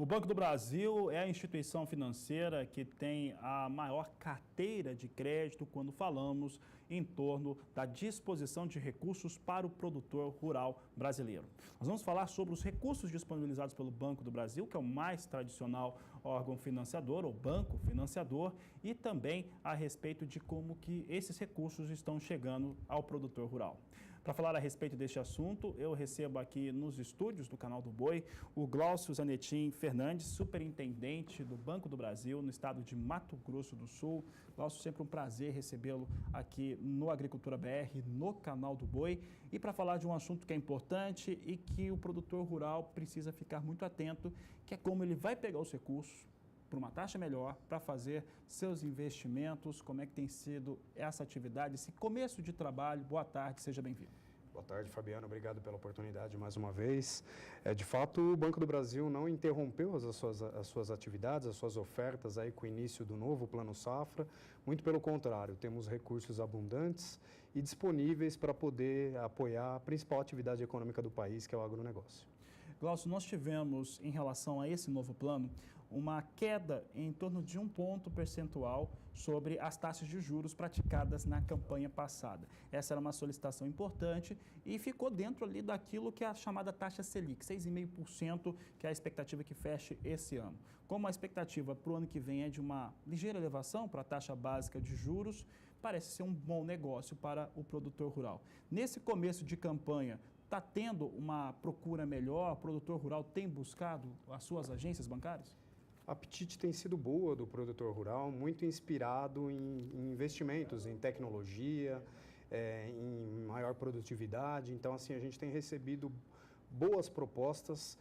O Banco do Brasil é a instituição financeira que tem a maior carteira de crédito quando falamos em torno da disposição de recursos para o produtor rural brasileiro. Nós vamos falar sobre os recursos disponibilizados pelo Banco do Brasil, que é o mais tradicional órgão financiador, ou banco financiador, e também a respeito de como que esses recursos estão chegando ao produtor rural. Para falar a respeito deste assunto, eu recebo aqui nos estúdios do Canal do Boi o Glaucio Zanetin Fernandes, superintendente do Banco do Brasil no estado de Mato Grosso do Sul. Glaucio, sempre um prazer recebê-lo aqui no Agricultura BR, no Canal do Boi, e para falar de um assunto que é importante e que o produtor rural precisa ficar muito atento, que é como ele vai pegar os recursos por uma taxa melhor para fazer seus investimentos. Como é que tem sido essa atividade, esse começo de trabalho? Boa tarde, seja bem-vindo. Boa tarde, Fabiano. Obrigado pela oportunidade mais uma vez. De fato, o Banco do Brasil não interrompeu as suas atividades, as suas ofertas aí com o início do novo Plano Safra. Muito pelo contrário, temos recursos abundantes e disponíveis para poder apoiar a principal atividade econômica do país, que é o agronegócio. Glaucio, nós tivemos, em relação a esse novo plano, uma queda em torno de 1 ponto percentual sobre as taxas de juros praticadas na campanha passada. Essa era uma solicitação importante e ficou dentro ali daquilo que é a chamada taxa Selic, 6,5%, que é a expectativa que feche esse ano. Como a expectativa para o ano que vem é de uma ligeira elevação para a taxa básica de juros, parece ser um bom negócio para o produtor rural. Nesse começo de campanha, está tendo uma procura melhor? O produtor rural tem buscado as suas agências bancárias? A apetite tem sido boa do produtor rural, muito inspirado em investimentos, em tecnologia, em maior produtividade. Então, assim, a gente tem recebido boas propostas,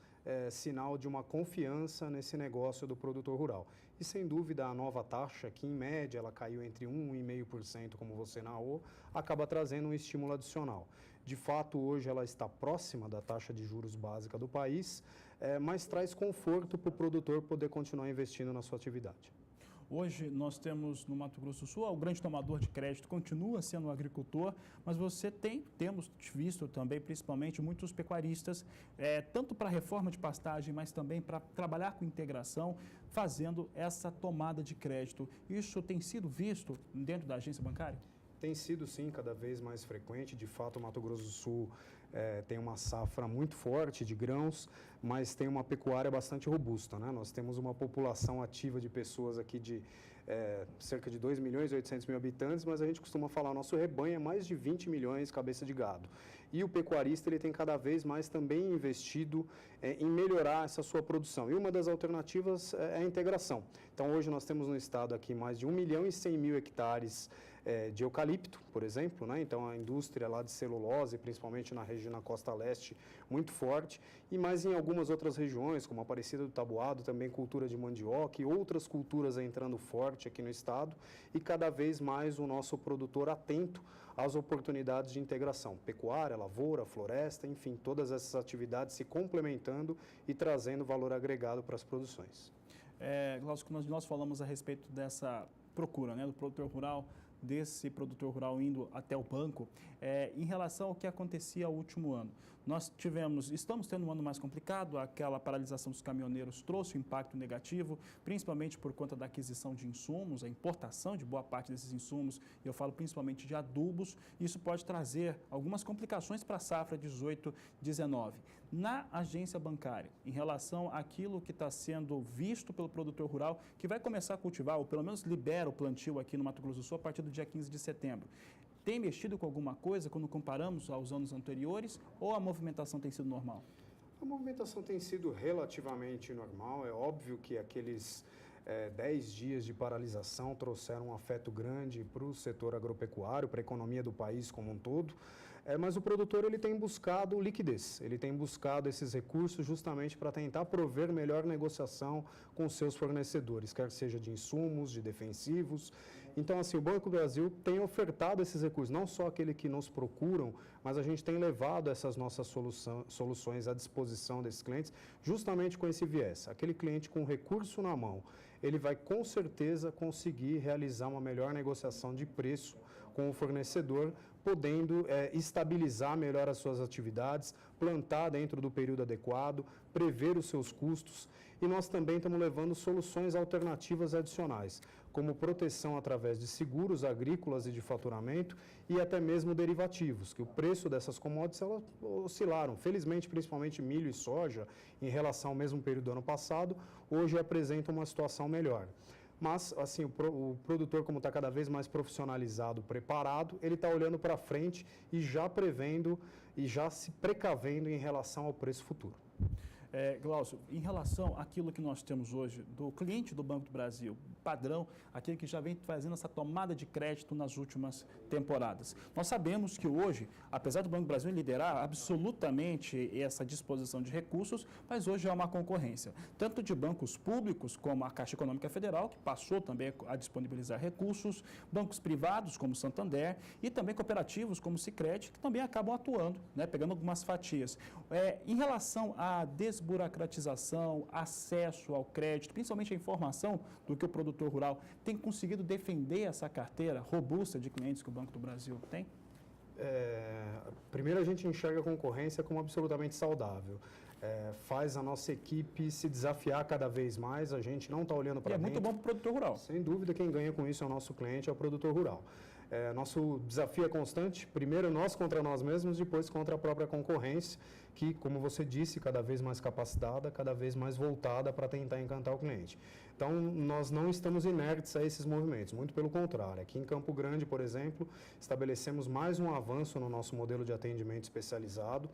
sinal de uma confiança nesse negócio do produtor rural. E, sem dúvida, a nova taxa, que em média ela caiu entre 1% e 0,5%, como você narrou, acaba trazendo um estímulo adicional. De fato, hoje ela está próxima da taxa de juros básica do país, mas traz conforto para o produtor poder continuar investindo na sua atividade. Hoje nós temos no Mato Grosso do Sul, o grande tomador de crédito continua sendo o agricultor, mas temos visto também, principalmente, muitos pecuaristas, tanto para a reforma de pastagem, mas também para trabalhar com integração, fazendo essa tomada de crédito. Isso tem sido visto dentro da agência bancária? Tem sido, sim, cada vez mais frequente. De fato, o Mato Grosso do Sul tem uma safra muito forte de grãos, mas tem uma pecuária bastante robusta, né? Nós temos uma população ativa de pessoas aqui de cerca de 2 milhões e 800 mil habitantes, mas a gente costuma falar, nosso rebanho é mais de 20 milhões cabeça de gado. E o pecuarista ele tem cada vez mais também investido em melhorar essa sua produção. E uma das alternativas é a integração. Então, hoje nós temos no estado aqui mais de 1 milhão e 100 mil hectares de eucalipto, por exemplo, né? Então a indústria lá de celulose, principalmente na região, na costa leste, muito forte, e mais em algumas outras regiões, como a Aparecida do Taboado, também cultura de mandioca e outras culturas entrando forte aqui no estado, e cada vez mais o nosso produtor atento às oportunidades de integração, pecuária, lavoura, floresta, enfim, todas essas atividades se complementando e trazendo valor agregado para as produções. Glaucio, nós falamos a respeito dessa procura, né, do produtor rural, desse produtor rural indo até o banco, em relação ao que acontecia no último ano. Estamos tendo um ano mais complicado, aquela paralisação dos caminhoneiros trouxe um impacto negativo, principalmente por conta da aquisição de insumos, a importação de boa parte desses insumos, eu falo principalmente de adubos, isso pode trazer algumas complicações para a safra 18-19. Na agência bancária, em relação àquilo que está sendo visto pelo produtor rural, que vai começar a cultivar, ou pelo menos libera o plantio aqui no Mato Grosso do Sul a partir do dia 15 de setembro. Tem mexido com alguma coisa quando comparamos aos anos anteriores ou a movimentação tem sido normal? A movimentação tem sido relativamente normal. É óbvio que aqueles 10 dias de paralisação trouxeram um afeto grande para o setor agropecuário, para a economia do país como um todo, mas o produtor ele tem buscado liquidez, ele tem buscado esses recursos justamente para tentar prover melhor negociação com seus fornecedores, quer seja de insumos, de defensivos. Então, assim, o Banco do Brasil tem ofertado esses recursos, não só aquele que nos procuram, mas a gente tem levado essas nossas soluções à disposição desses clientes, justamente com esse viés. Aquele cliente com recurso na mão, ele vai com certeza conseguir realizar uma melhor negociação de preço com o fornecedor podendo estabilizar melhor as suas atividades, plantar dentro do período adequado, prever os seus custos. E nós também estamos levando soluções alternativas adicionais, como proteção através de seguros agrícolas e de faturamento e até mesmo derivativos, que o preço dessas commodities elas oscilaram. Felizmente, principalmente milho e soja, em relação ao mesmo período do ano passado, hoje apresentam uma situação melhor. Mas, assim, o produtor, como está cada vez mais profissionalizado, preparado, ele está olhando para frente e já prevendo e já se precavendo em relação ao preço futuro. Glaucio, em relação àquilo que nós temos hoje do cliente do Banco do Brasil, padrão, aquele que já vem fazendo essa tomada de crédito nas últimas temporadas. Nós sabemos que hoje, apesar do Banco do Brasil liderar absolutamente essa disposição de recursos, mas hoje há uma concorrência, tanto de bancos públicos como a Caixa Econômica Federal, que passou também a disponibilizar recursos, bancos privados como o Santander e também cooperativos como o Sicredi, que também acabam atuando, né, pegando algumas fatias. Em relação à desburocratização, acesso ao crédito, principalmente a informação do que o produtor rural tem conseguido defender essa carteira robusta de clientes que o Banco do Brasil tem? Primeiro, a gente enxerga a concorrência como absolutamente saudável. Faz a nossa equipe se desafiar cada vez mais, a gente não está olhando para dentro. É muito bom para o produtor rural. Sem dúvida, quem ganha com isso é o nosso cliente, é o produtor rural. Nosso desafio é constante, primeiro nós contra nós mesmos, depois contra a própria concorrência, que, como você disse, cada vez mais capacitada, cada vez mais voltada para tentar encantar o cliente. Então, nós não estamos inertes a esses movimentos, muito pelo contrário. Aqui em Campo Grande, por exemplo, estabelecemos mais um avanço no nosso modelo de atendimento especializado,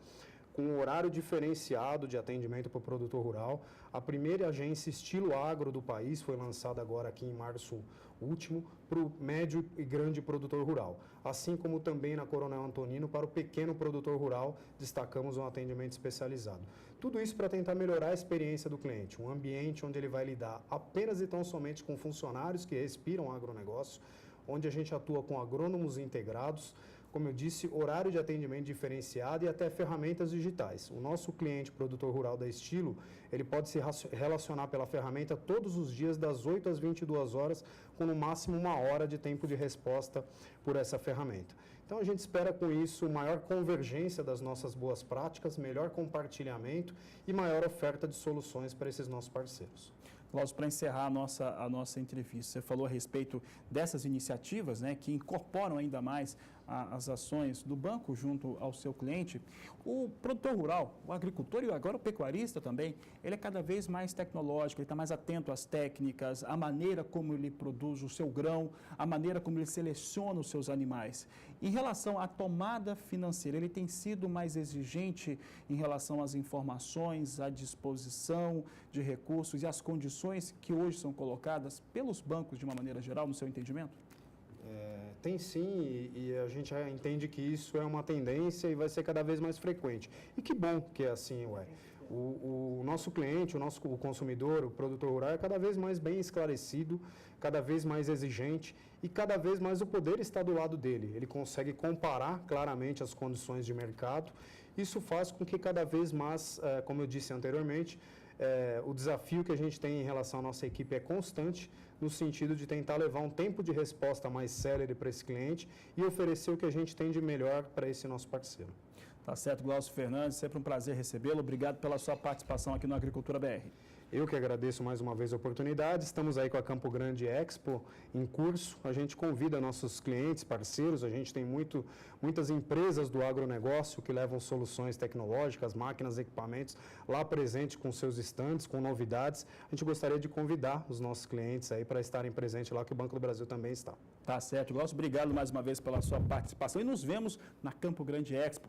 com um horário diferenciado de atendimento para o produtor rural. A primeira agência estilo agro do país foi lançada agora aqui em março último para o médio e grande produtor rural. Assim como também na Coronel Antonino, para o pequeno produtor rural, destacamos um atendimento especializado. Tudo isso para tentar melhorar a experiência do cliente, um ambiente onde ele vai lidar apenas e tão somente com funcionários que respiram agronegócio, onde a gente atua com agrônomos integrados, como eu disse, horário de atendimento diferenciado e até ferramentas digitais. O nosso cliente produtor rural da Estilo, ele pode se relacionar pela ferramenta todos os dias, das 8 às 22 horas, com no máximo 1 hora de tempo de resposta por essa ferramenta. Então, a gente espera com isso maior convergência das nossas boas práticas, melhor compartilhamento e maior oferta de soluções para esses nossos parceiros. Glaucio, para encerrar a nossa entrevista, você falou a respeito dessas iniciativas, né, que incorporam ainda mais as ações do banco junto ao seu cliente. O produtor rural, o agricultor e agora o pecuarista também, ele é cada vez mais tecnológico, ele está mais atento às técnicas, à maneira como ele produz o seu grão, a maneira como ele seleciona os seus animais. Em relação à tomada financeira, ele tem sido mais exigente em relação às informações, à disposição de recursos e às condições que hoje são colocadas pelos bancos de uma maneira geral, no seu entendimento? Tem sim, e a gente já entende que isso é uma tendência e vai ser cada vez mais frequente. E que bom que é assim, O nosso cliente, o consumidor, o produtor rural é cada vez mais bem esclarecido, cada vez mais exigente e cada vez mais o poder está do lado dele. Ele consegue comparar claramente as condições de mercado. Isso faz com que cada vez mais, como eu disse anteriormente, o desafio que a gente tem em relação à nossa equipe é constante, no sentido de tentar levar um tempo de resposta mais célere para esse cliente e oferecer o que a gente tem de melhor para esse nosso parceiro. Tá certo, Glaucio Fernandes, sempre um prazer recebê-lo. Obrigado pela sua participação aqui no Agricultura BR. Eu que agradeço mais uma vez a oportunidade. Estamos aí com a Campo Grande Expo em curso. A gente convida nossos clientes, parceiros. A gente tem muitas empresas do agronegócio que levam soluções tecnológicas, máquinas, equipamentos lá presente com seus estandes, com novidades. A gente gostaria de convidar os nossos clientes aí para estarem presentes lá, que o Banco do Brasil também está. Tá certo, Glaucio. Obrigado mais uma vez pela sua participação e nos vemos na Campo Grande Expo.